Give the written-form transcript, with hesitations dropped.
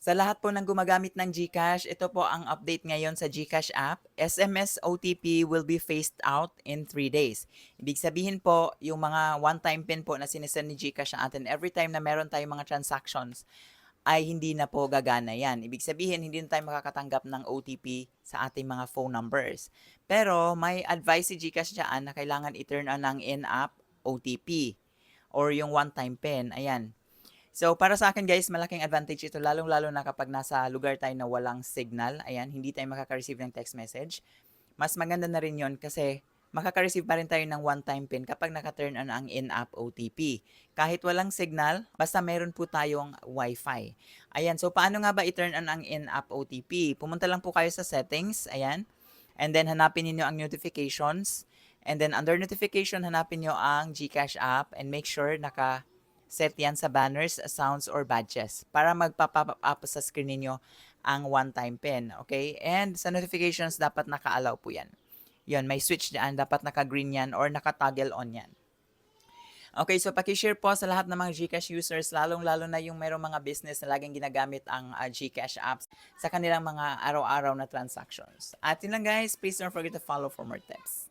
Sa lahat po ng gumagamit ng GCash, ito po ang update ngayon sa GCash app. SMS OTP will be phased out in 3 days. Ibig sabihin po, yung mga one-time pin po na sinesend ni GCash sa atin every time na meron tayong mga transactions, ay hindi na po gagana yan. Ibig sabihin, hindi na tayo makakatanggap ng OTP sa ating mga phone numbers. Pero may advice si GCash dyan na kailangan i-turn on ang in-app OTP or yung one-time pin. Ayan. So, para sa akin guys, malaking advantage ito lalong-lalo na kapag nasa lugar tayo na walang signal. Ayan, hindi tayo makaka-receive ng text message. Mas maganda na rin yon kasi makaka-receive pa rin tayo ng one-time pin kapag naka-turn on ang in-app OTP. Kahit walang signal, basta meron po tayong Wi-Fi. Ayan, so paano nga ba i-turn on ang in-app OTP? Pumunta lang po kayo sa settings, ayan. And then hanapin niyo ang notifications. And then under notification, hanapin niyo ang GCash app and make sure set yan sa banners, sounds, or badges para magpa-pop up sa screen ninyo ang one-time pin. Okay? And sa notifications, dapat naka-allow po yan. Yun, may switch dyan. Dapat naka-green yan or naka-toggle on yan. Okay, so pakishare po sa lahat ng mga GCash users, lalong-lalo na yung mayroong mga business na laging ginagamit ang GCash apps sa kanilang mga araw-araw na transactions. At yun lang guys, please don't forget to follow for more tips.